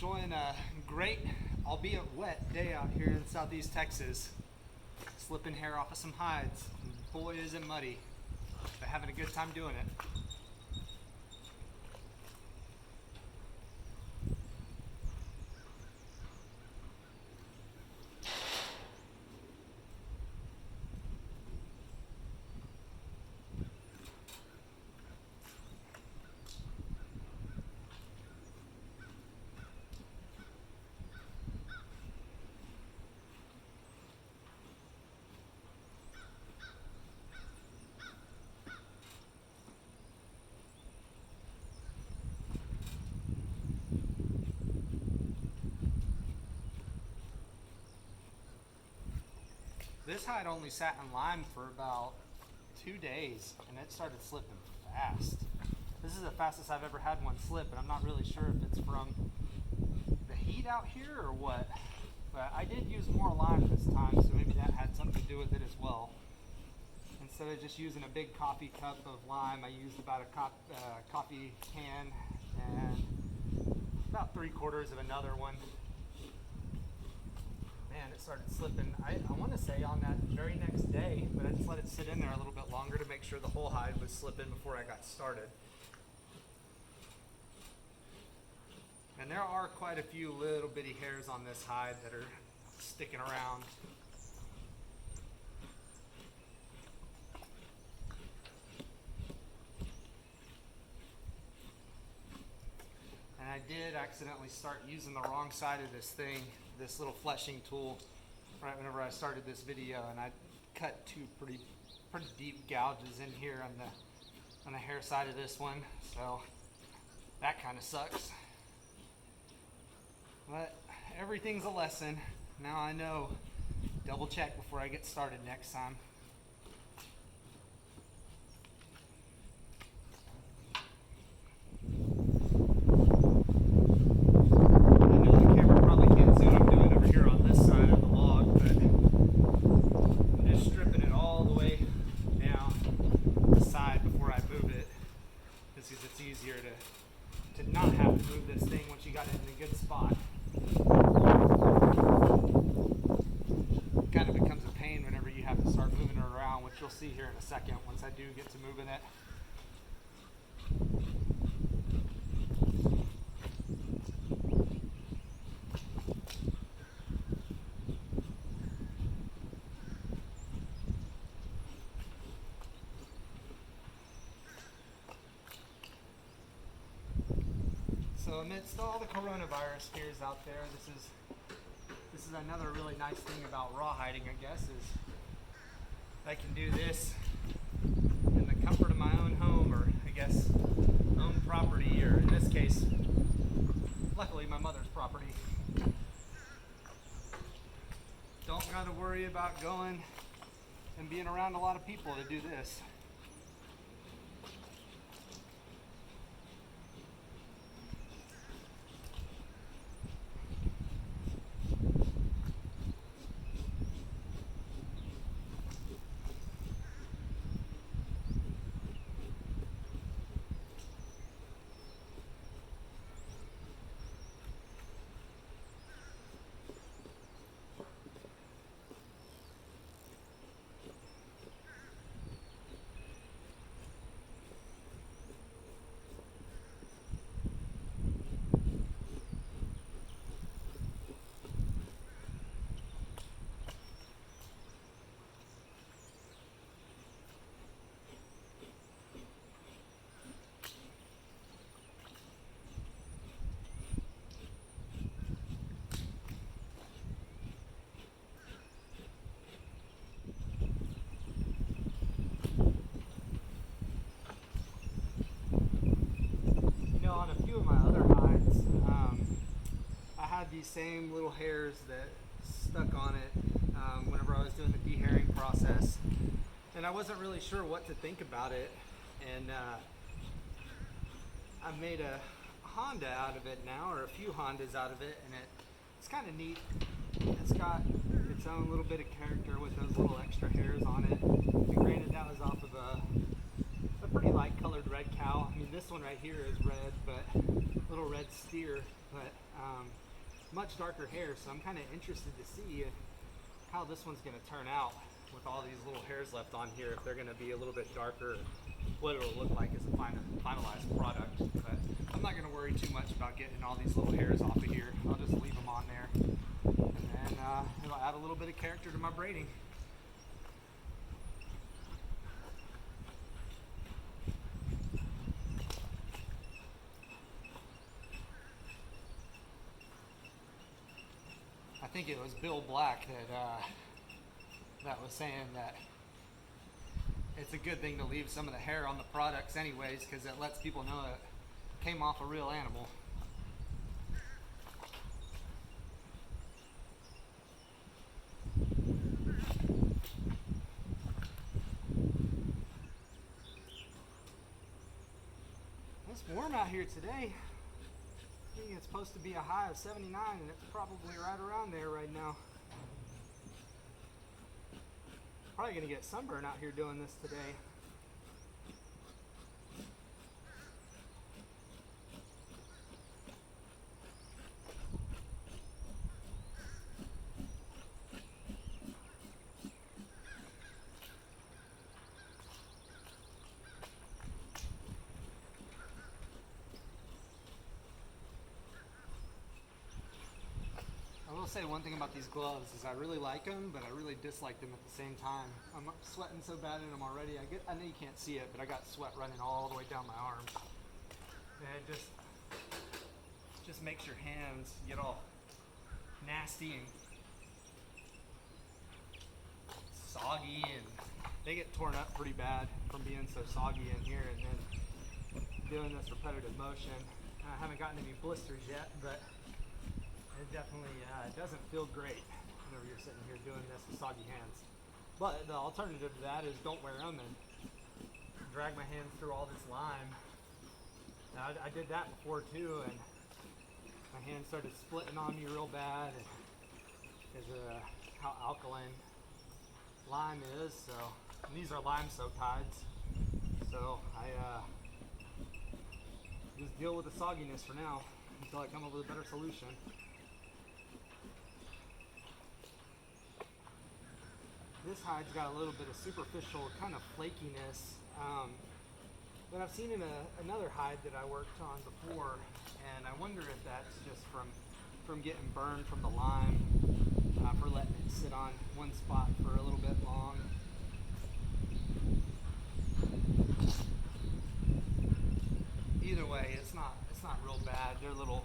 enjoying a great, albeit wet, day out here in southeast Texas. Slipping hair off of some hides. Boy, is it muddy, but having a good time doing it. This hide only sat in lime for about 2 days and it started slipping fast. This is the fastest I've ever had one slip, and I'm not really sure if it's from the heat out here or what. But I did use more lime this time, so maybe that had something to do with it as well. Instead of just using a big coffee cup of lime, I used about a coffee can and about 3/4 of another one. Man, it started slipping, I want to say on that very next day, but I just let it sit in there a little bit longer to make sure the whole hide was slipping before I got started. And there are quite a few little bitty hairs on this hide that are sticking around. And I did accidentally start using the wrong side of this thing, this little fleshing tool, right whenever I started this video, and I cut two pretty deep gouges in here on the hair side of this one, so that kind of sucks. But everything's a lesson. Now I know. Double check before I get started next time. It's easier to not have to move this thing once you got it in a good spot. It kind of becomes a pain whenever you have to start moving it around, which you'll see here in a second once I do get to moving it. So amidst all the coronavirus fears out there, this is another really nice thing about rawhiding, I guess, is I can do this in the comfort of my own home, or I guess own property, or in this case, luckily my mother's property. Don't gotta worry about going and being around a lot of people to do this. On a few of my other hides, I had these same little hairs that stuck on it whenever I was doing the dehairing process, and I wasn't really sure what to think about it, and I made a Honda out of it now, or a few Hondas out of it, and it's kind of neat. It's got its own little bit of character with those little extra hairs on it. And granted, that was off of a pretty light colored red cow. I mean, this one right here is red, but little red steer, but much darker hair. So I'm kind of interested to see how this one's going to turn out with all these little hairs left on here. If they're going to be a little bit darker, what it'll look like as a finalized product. But I'm not going to worry too much about getting all these little hairs off of here. I'll just leave them on there, and then it'll add a little bit of character to my braiding. I think it was Bill Black that was saying that it's a good thing to leave some of the hair on the products anyways, because it lets people know it came off a real animal. It's warm out here today. I think it's supposed to be a high of 79, and it's probably right around there right now. Probably gonna get sunburn out here doing this today. I will say one thing about these gloves is I really like them, but I really dislike them at the same time. I'm sweating so bad in them already. I know you can't see it, but I got sweat running all the way down my arms. And it just makes your hands get all nasty and soggy, and they get torn up pretty bad from being so soggy in here and then doing this repetitive motion. I haven't gotten any blisters yet, but it definitely doesn't feel great whenever you're sitting here doing this with soggy hands. But the alternative to that is don't wear them and drag my hands through all this lime. Now, I did that before too, and my hands started splitting on me real bad because of how alkaline lime is. So, and these are lime soaked hides. So I just deal with the sogginess for now until I come up with a better solution. This hide's got a little bit of superficial kind of flakiness that I've seen in another hide that I worked on before, and I wonder if that's just from getting burned from the lime, for letting it sit on one spot for a little bit long. Either way, it's not real bad. They're little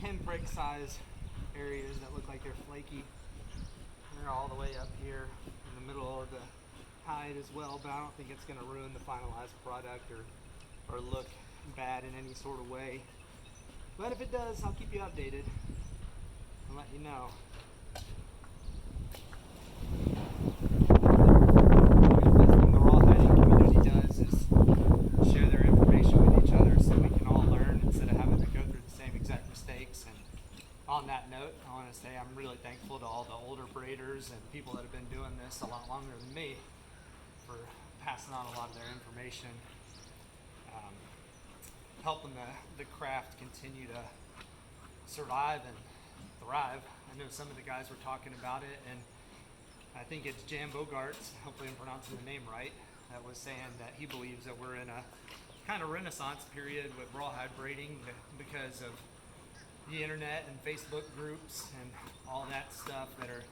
pinprick size areas that look like they're flaky. They're all the way up here in the middle of the hide as well, but I don't think it's going to ruin the finalized product or look bad in any sort of way. But if it does, I'll keep you updated and let you know. The rawhiding community does is share their information with each other so we can all learn instead of having to go through the same exact mistakes. And on that note, I want to say I'm really thankful to all the older braiders and people that have been doing this a lot longer than me for passing on a lot of their information, helping the craft continue to survive and thrive. I know some of the guys were talking about it, and I think it's Jan Bogarts, hopefully I'm pronouncing the name right, that was saying that he believes that we're in a kind of renaissance period with rawhide braiding because of the internet and Facebook groups and all that stuff that are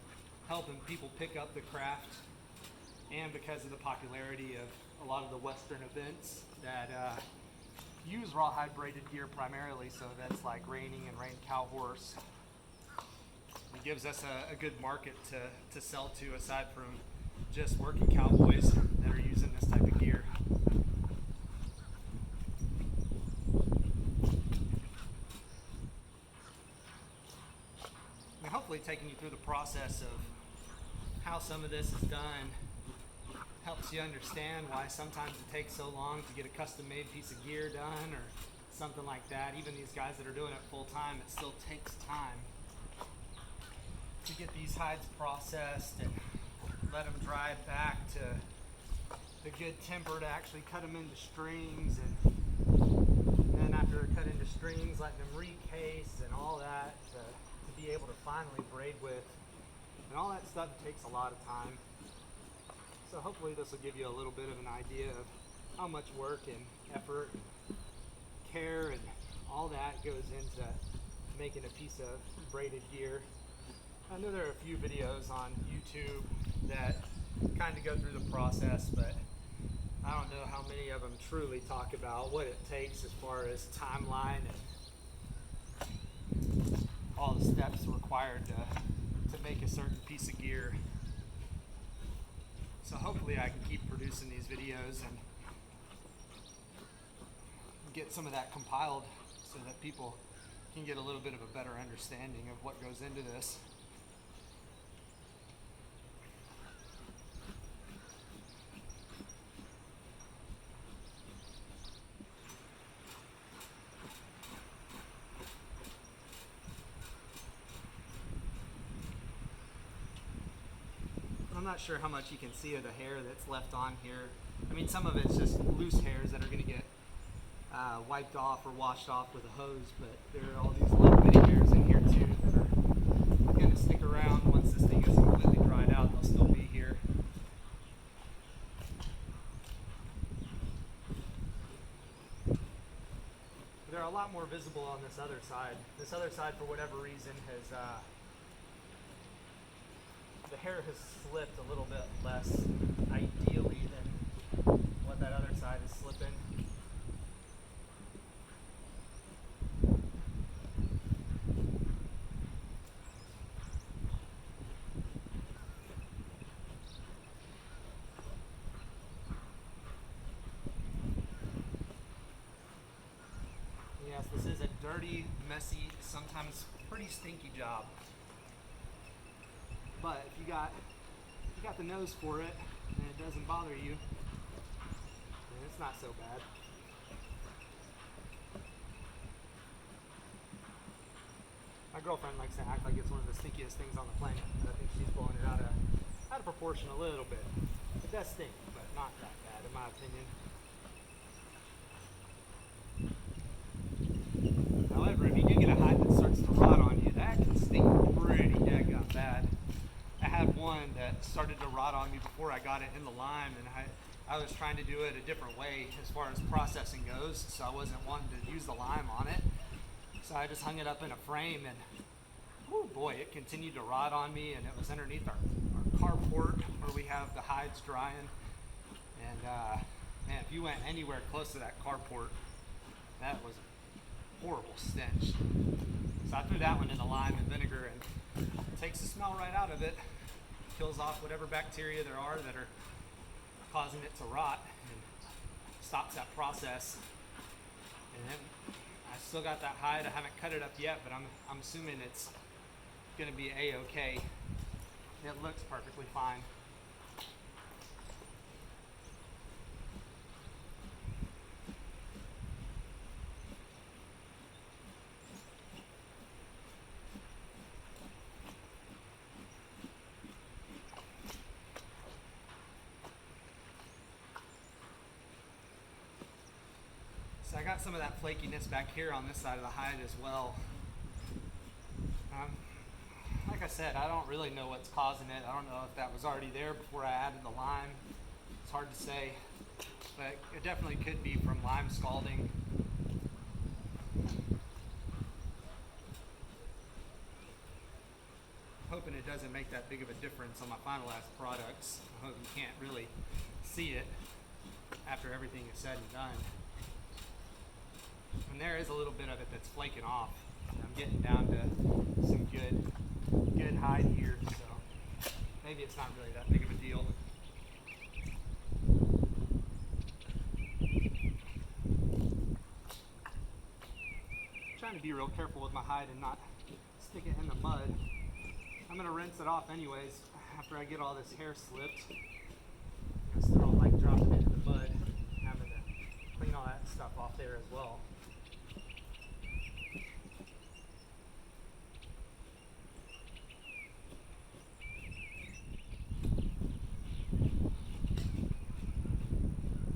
helping people pick up the craft, and because of the popularity of a lot of the Western events that use rawhide braided gear primarily, so that's like reining and rein cow horse. It gives us a good market to sell to aside from just working cowboys that are using this type of gear. Hopefully taking you through the process of how some of this is done helps you understand why sometimes it takes so long to get a custom-made piece of gear done or something like that. Even these guys that are doing it full-time, it still takes time to get these hides processed and let them dry back to the good temper to actually cut them into strings and then after they're cut into strings, letting them recase and all that to be able to finally braid with. And all that stuff takes a lot of time. So hopefully this will give you a little bit of an idea of how much work and effort and care and all that goes into making a piece of braided gear. I know there are a few videos on YouTube that kind of go through the process, but I don't know how many of them truly talk about what it takes as far as timeline and all the steps required to make a certain piece of gear. So hopefully I can keep producing these videos and get some of that compiled so that people can get a little bit of a better understanding of what goes into this. I'm not sure how much you can see of the hair that's left on here. I mean, some of it's just loose hairs that are going to get wiped off or washed off with a hose, but there are all these little bitty hairs in here too that are going to stick around. Once this thing is completely dried out, they'll still be here. They're a lot more visible on this other side. This other side, for whatever reason, has the hair has slipped a little bit less ideally than what that other side is slipping. Yes, this is a dirty, messy, sometimes pretty stinky job. But if you got the nose for it and it doesn't bother you, then it's not so bad. My girlfriend likes to act like it's one of the stinkiest things on the planet, but I think she's blowing it out of proportion a little bit. It does stink, but not that bad in my opinion. However, if you do get a hide that starts to rot on you, that can stink pretty daggone bad. I had one that started to rot on me before I got it in the lime, and I was trying to do it a different way as far as processing goes, so I wasn't wanting to use the lime on it. So I just hung it up in a frame, and oh boy, it continued to rot on me, and it was underneath our carport where we have the hides drying. And man, if you went anywhere close to that carport, that was a horrible stench. So I threw that one in the lime and vinegar, and it takes the smell right out of it. Kills off whatever bacteria there are that are causing it to rot and stops that process. And then I still got that hide. I haven't cut it up yet, but I'm assuming it's going to be a-okay. It looks perfectly fine. So I got some of that flakiness back here on this side of the hide as well. Like I said, I don't really know what's causing it. I don't know if that was already there before I added the lime. It's hard to say, but it definitely could be from lime scalding. I'm hoping it doesn't make that big of a difference on my finalized products. I hope you can't really see it after everything is said and done. And there is a little bit of it that's flaking off. I'm getting down to some good hide here, so maybe it's not really that big of a deal. I'm trying to be real careful with my hide and not stick it in the mud. I'm going to rinse it off anyways after I get all this hair slipped. I still don't like dropping it in the mud and having to clean all that stuff off there as well.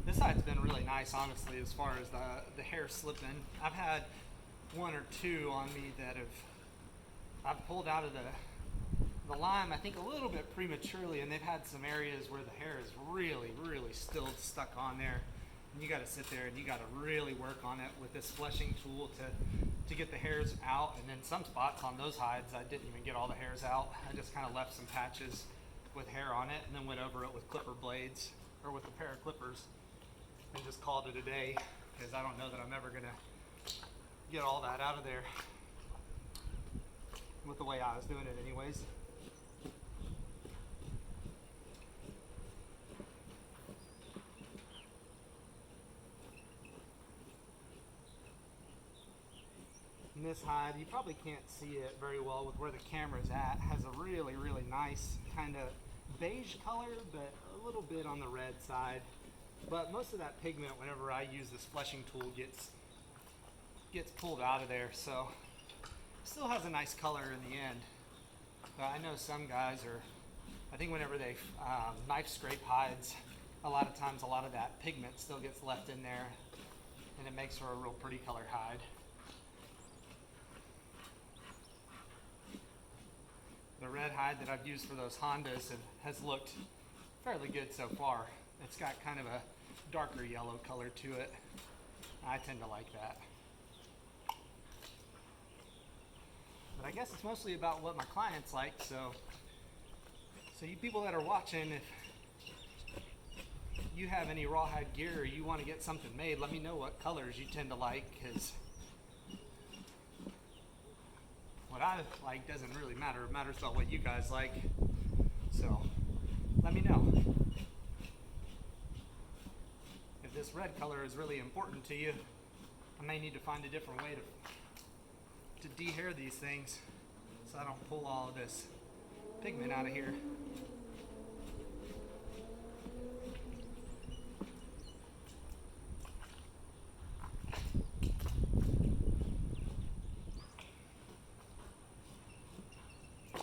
This side's been really nice, honestly, as far as the hair slipping. I've had one or two on me that I've pulled out of the lime, I think a little bit prematurely, and they've had some areas where the hair is really, really still stuck on there. And you got to sit there and you got to really work on it with this fleshing tool to get the hairs out. And then some spots on those hides, I didn't even get all the hairs out. I just kind of left some patches with hair on it and then went over it with clipper blades or with a pair of clippers and just called it a day, because I don't know that I'm ever gonna get all that out of there with the way I was doing it anyways. And this hide, you probably can't see it very well with where the camera's at, has a really, really nice kind of beige color, but a little bit on the red side. But most of that pigment, whenever I use this fleshing tool, gets pulled out of there. So still has a nice color in the end. But I know some guys are, I think whenever they knife scrape hides, a lot of times a lot of that pigment still gets left in there, and it makes for a real pretty colored hide. The red hide that I've used for those Hondas has looked fairly good so far. It's got kind of a darker yellow color to it. I tend to like that. But I guess it's mostly about what my clients like. So you people that are watching, if you have any rawhide gear or you want to get something made, let me know what colors you tend to like, because what I like doesn't really matter. It matters about what you guys like. So let me know. If this red color is really important to you, I may need to find a different way to dehair these things so I don't pull all of this pigment out of here.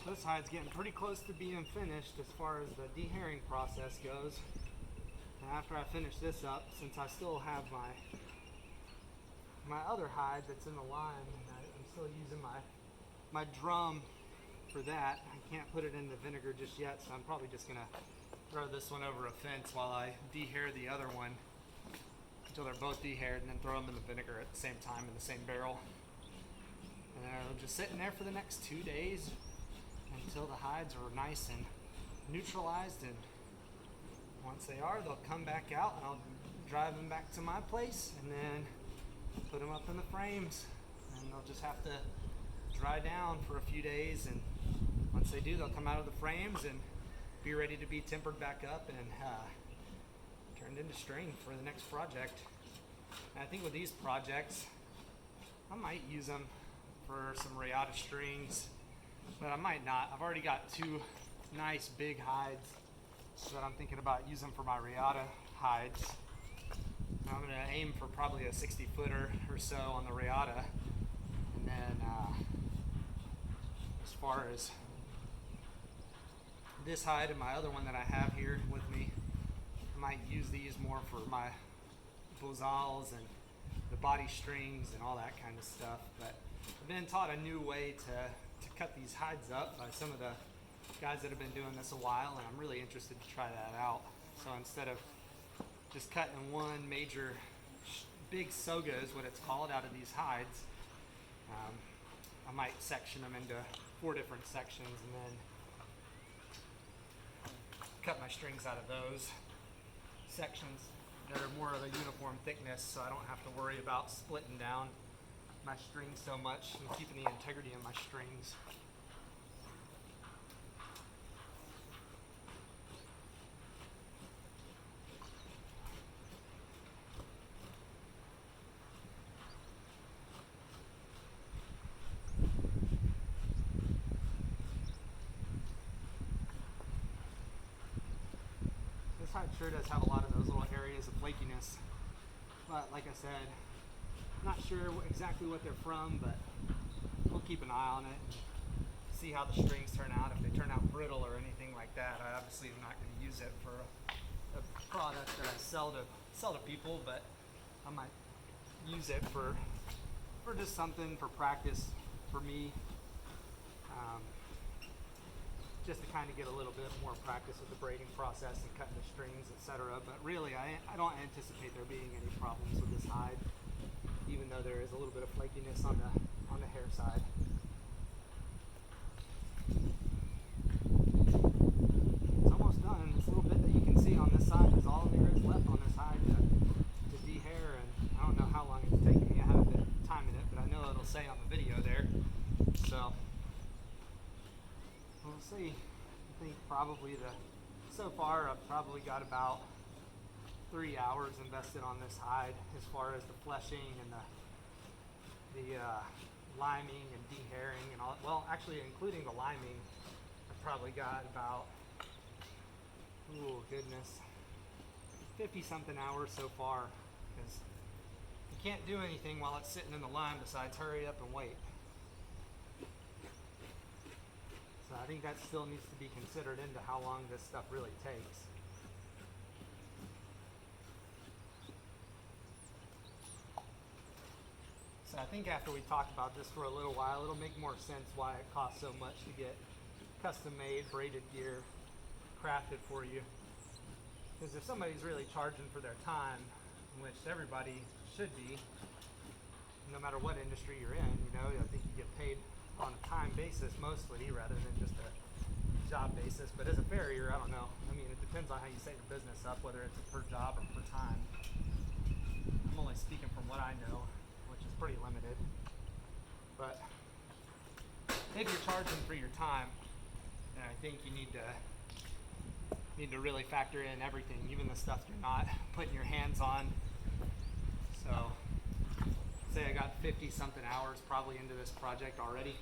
This hide's getting pretty close to being finished as far as the dehairing process goes. And after I finish this up, since I still have my other hide that's in the lime, and I'm still using my drum for that. I can't put it in the vinegar just yet, so I'm probably just gonna throw this one over a fence while I dehair the other one until they're both dehaired, and then throw them in the vinegar at the same time in the same barrel. And they'll just sit in there for the next 2 days until the hides are nice and neutralized, and once they are, they'll come back out and I'll drive them back to my place and then put them up in the frames, and they'll just have to dry down for a few days, and once they do, they'll come out of the frames and be ready to be tempered back up and turned into string for the next project. And I think with these projects, I might use them for some rayata strings, but I might not. I've already got 2 nice big hides that I'm thinking about using for my rayata hides. I'm going to aim for probably a 60-footer or so on the rayata, and then as far as this hide and my other one that I have here with me, I might use these more for my bozals and the body strings and all that kind of stuff. But I've been taught a new way to cut these hides up by some of the guys that have been doing this a while, and I'm really interested to try that out. So instead of just cutting one major big soga, is what it's called, out of these hides, I might section them into 4 different sections and then cut my strings out of those sections that are more of a uniform thickness, so I don't have to worry about splitting down my strings so much and keeping the integrity of my strings. This hide sure does have a lot of those little areas of flakiness, but like I said, not sure exactly what they're from, but we'll keep an eye on it and see how the strings turn out. If they turn out brittle or anything like that, I obviously am not going to use it for a product that I sell to sell to people, but I might use it for just something for practice for me, just to kind of get a little bit more practice with the braiding process and cutting the strings, etc. But really, I don't anticipate there being any problems with this hide, even though there is a little bit of flakiness on the hair side. It's almost done. This little bit that you can see on this side is all there is left on this hide to dehair, and I don't know how long it's taken me. I haven't been timing it, but I know it'll say on the video there. So we'll see. I think probably so far I've probably got about 3 hours invested on this hide as far as the fleshing and the liming and dehairing and all. Well, actually including the liming, I've probably got about, oh goodness, 50 something hours so far, because you can't do anything while it's sitting in the lime besides hurry up and wait. So I think that still needs to be considered into how long this stuff really takes. So I think after we talk about this for a little while, it'll make more sense why it costs so much to get custom-made braided gear crafted for you. Because if somebody's really charging for their time, which everybody should be, no matter what industry you're in, you know, I think you get paid on a time basis mostly rather than just a job basis. But as a farrier, I don't know. I mean, it depends on how you set your business up, whether it's per job or per time. I'm only speaking from what I know, which is pretty limited. But if you're charging for your time, then I think you need to really factor in everything, even the stuff you're not putting your hands on. So say I got 50 something hours probably into this project already.